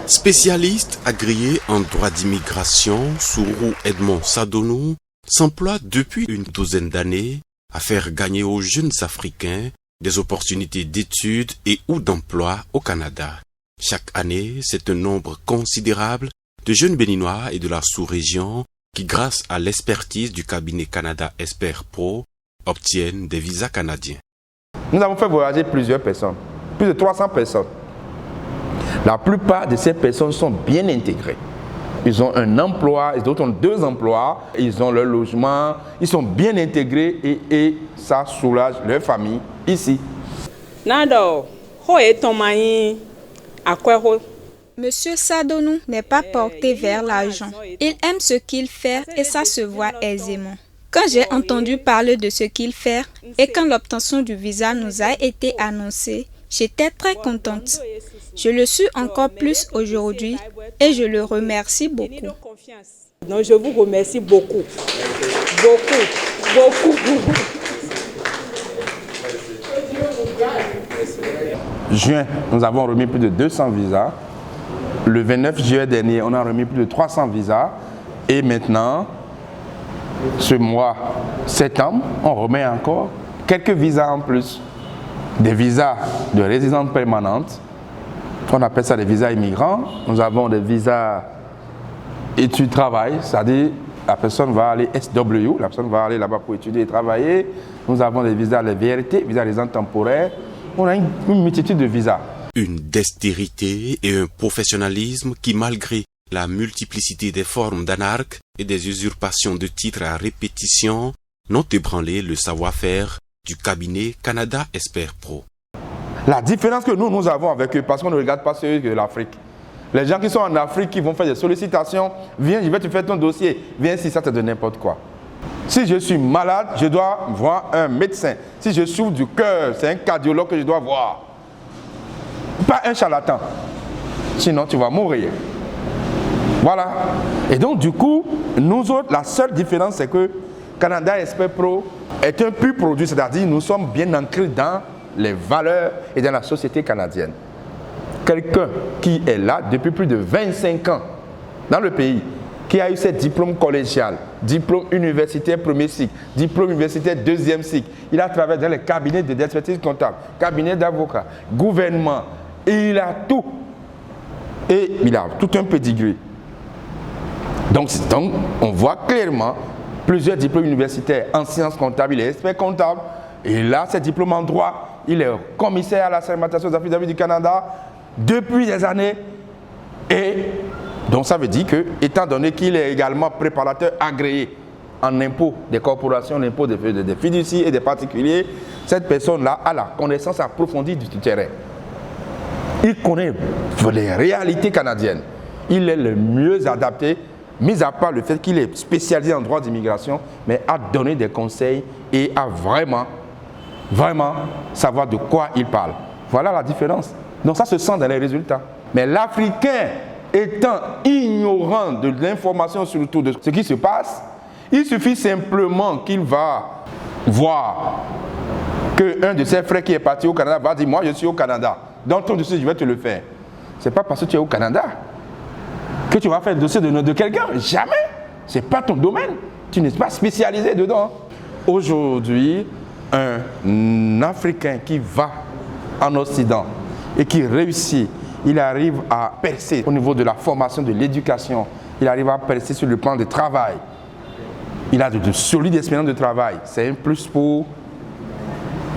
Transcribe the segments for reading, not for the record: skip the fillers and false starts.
Spécialiste agréé en droit d'immigration, Sourou Edmond Sadonou s'emploie depuis une douzaine d'années à faire gagner aux jeunes Africains des opportunités d'études et ou d'emploi au Canada. Chaque année, c'est un nombre considérable de jeunes Béninois et de la sous-région qui, grâce à l'expertise du cabinet Canada Expert Pro, obtiennent des visas canadiens. Nous avons fait voyager plusieurs personnes, plus de 300 personnes. La plupart de ces personnes sont bien intégrées. Ils ont un emploi, d'autres ont 2 emplois, ils ont leur logement, ils sont bien intégrés et ça soulage leur famille ici. Monsieur Sadonou n'est pas porté vers l'argent. Il aime ce qu'il fait et ça se voit aisément. Quand j'ai entendu parler de ce qu'il fait et quand l'obtention du visa nous a été annoncée, j'étais très contente. Je le suis encore plus aujourd'hui et je le remercie beaucoup. Donc je vous remercie beaucoup. Beaucoup. Juin, nous avons remis plus de 200 visas. Le 29 juillet dernier, on a remis plus de 300 visas. Et maintenant, ce mois, septembre, on remet encore quelques visas en plus. Des visas de résidence permanente. On appelle ça des visas immigrants. Nous avons des visas études-travail, c'est-à-dire la personne va aller SW, la personne va aller là-bas pour étudier et travailler. Nous avons des visas, les VRT, visas résidents temporaires. On a une multitude de visas. Une dextérité et un professionnalisme qui, malgré la multiplicité des formes d'anarques et des usurpations de titres à répétition, n'ont ébranlé le savoir-faire du cabinet Canada Expert Pro. La différence que nous avons avec eux, parce qu'on ne regarde pas ceux de l'Afrique. Les gens qui sont en Afrique, qui vont faire des sollicitations, viens, je vais te faire ton dossier, viens ici, ça te donne n'importe quoi. Si je suis malade, je dois voir un médecin. Si je souffre du cœur, c'est un cardiologue que je dois voir. Pas un charlatan. Sinon, tu vas mourir. Voilà. Et donc, du coup, nous autres, la seule différence, c'est que Canada Expert Pro est un pur produit, c'est-à-dire nous sommes bien ancrés dans les valeurs et dans la société canadienne. Quelqu'un qui est là depuis plus de 25 ans dans le pays, qui a eu ses diplômes collégial, diplôme universitaire premier cycle, diplôme universitaire deuxième cycle. Il a travaillé dans les cabinets d'expertise comptable, cabinet d'avocats, gouvernement, et il a tout. Et il a tout un pedigree. Donc, on voit clairement plusieurs diplômes universitaires en sciences comptables, il est expert comptable, et là, ses diplômes en droit, il est commissaire à la sermentation des affidavits du Canada depuis des années. Et donc, ça veut dire que, étant donné qu'il est également préparateur agréé en impôts des corporations, en impôts des fiducies et des particuliers, cette personne-là a la connaissance approfondie du terrain. Il connaît les réalités canadiennes. Il est le mieux adapté, mis à part le fait qu'il est spécialisé en droit d'immigration, mais à donner des conseils et à vraiment savoir de quoi il parle. Voilà la différence. Donc ça se sent dans les résultats. Mais l'Africain, étant ignorant de l'information surtout de ce qui se passe, il suffit simplement qu'il va voir qu'un de ses frères qui est parti au Canada va dire « Moi, je suis au Canada. Dans ton dossier, je vais te le faire. » Ce n'est pas parce que tu es au Canada que tu vas faire le dossier de quelqu'un. Jamais. Ce n'est pas ton domaine. Tu n'es pas spécialisé dedans. Aujourd'hui, un Africain qui va en Occident et qui réussit, il arrive à percer au niveau de la formation, de l'éducation. Il arrive à percer sur le plan du travail. Il a de solides expériences de travail. C'est un plus pour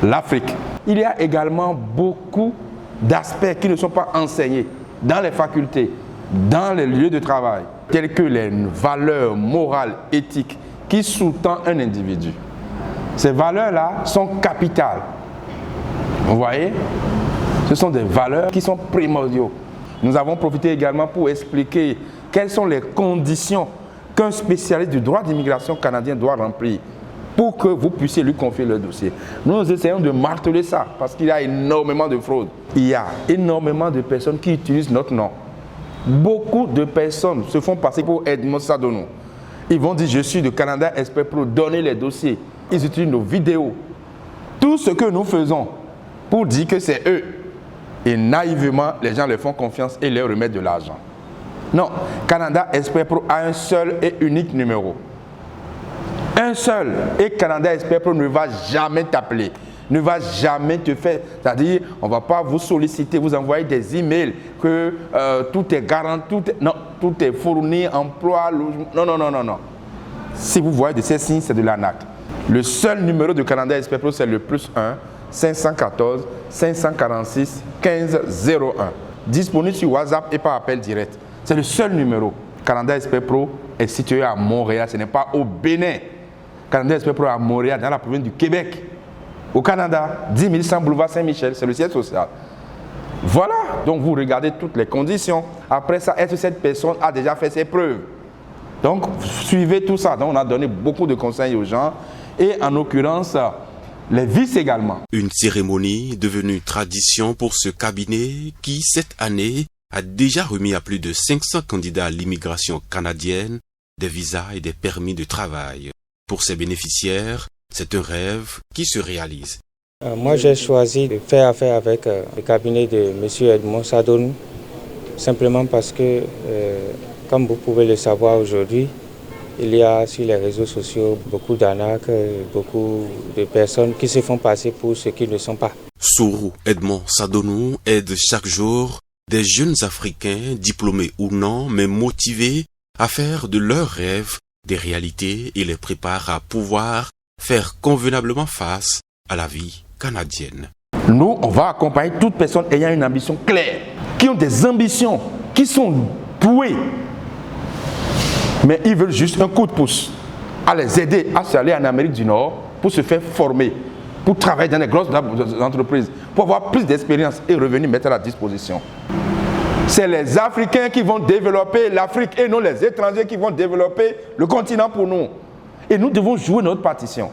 l'Afrique. Il y a également beaucoup d'aspects qui ne sont pas enseignés dans les facultés, dans les lieux de travail, tels que les valeurs morales, éthiques qui sous-tendent un individu. Ces valeurs-là sont capitales. Vous voyez? Ce sont des valeurs qui sont primordiaux. Nous avons profité également pour expliquer quelles sont les conditions qu'un spécialiste du droit d'immigration canadien doit remplir pour que vous puissiez lui confier le dossier. Nous essayons de marteler ça parce qu'il y a énormément de fraudes. Il y a énormément de personnes qui utilisent notre nom. Beaucoup de personnes se font passer pour Edmond Sadonou. Ils vont dire « Je suis de Canada Expert Pro, donnez les dossiers ». Ils utilisent nos vidéos. Tout ce que nous faisons pour dire que c'est eux, Et naïvement, les gens leur font confiance et leur remettent de l'argent. Non, Canada Expert Pro a un seul et unique numéro. Un seul. Et Canada Expert Pro ne va jamais t'appeler. Ne va jamais te faire. C'est-à-dire, on ne va pas vous solliciter, vous envoyer des emails que tout est garanti, tout est fourni, emploi, logement. Non. Si vous voyez de ces signes, c'est de l'arnaque. Le seul numéro de Canada Expert Pro, c'est le +1 514 546 1501. Disponible sur WhatsApp et par appel direct. C'est le seul numéro. Canada Expert Pro est situé à Montréal, ce n'est pas au Bénin. Canada Expert Pro est à Montréal, dans la province du Québec. Au Canada, 10 100 boulevard Saint-Michel, c'est le siège social. Voilà, donc vous regardez toutes les conditions. Après ça, est-ce que cette personne a déjà fait ses preuves? Donc, suivez tout ça. Donc, on a donné beaucoup de conseils aux gens. Et en l'occurrence, les vices également. Une cérémonie devenue tradition pour ce cabinet qui, cette année, a déjà remis à plus de 500 candidats à l'immigration canadienne des visas et des permis de travail. Pour ses bénéficiaires, c'est un rêve qui se réalise. Moi, j'ai choisi de faire affaire avec le cabinet de M. Edmond Sadonou, simplement parce que, comme vous pouvez le savoir aujourd'hui, il y a sur les réseaux sociaux beaucoup d'arnaques, beaucoup de personnes qui se font passer pour ce qu'ils ne sont pas. Sourou Edmond Sadonou aide chaque jour des jeunes Africains, diplômés ou non, mais motivés à faire de leurs rêves des réalités et les prépare à pouvoir faire convenablement face à la vie canadienne. Nous, on va accompagner toute personne ayant une ambition claire, qui ont des ambitions, qui sont douées, mais ils veulent juste un coup de pouce, à les aider à s'aller en Amérique du Nord pour se faire former, pour travailler dans les grosses entreprises, pour avoir plus d'expérience et revenir mettre à la disposition. C'est les Africains qui vont développer l'Afrique et non les étrangers qui vont développer le continent pour nous. Et nous devons jouer notre partition.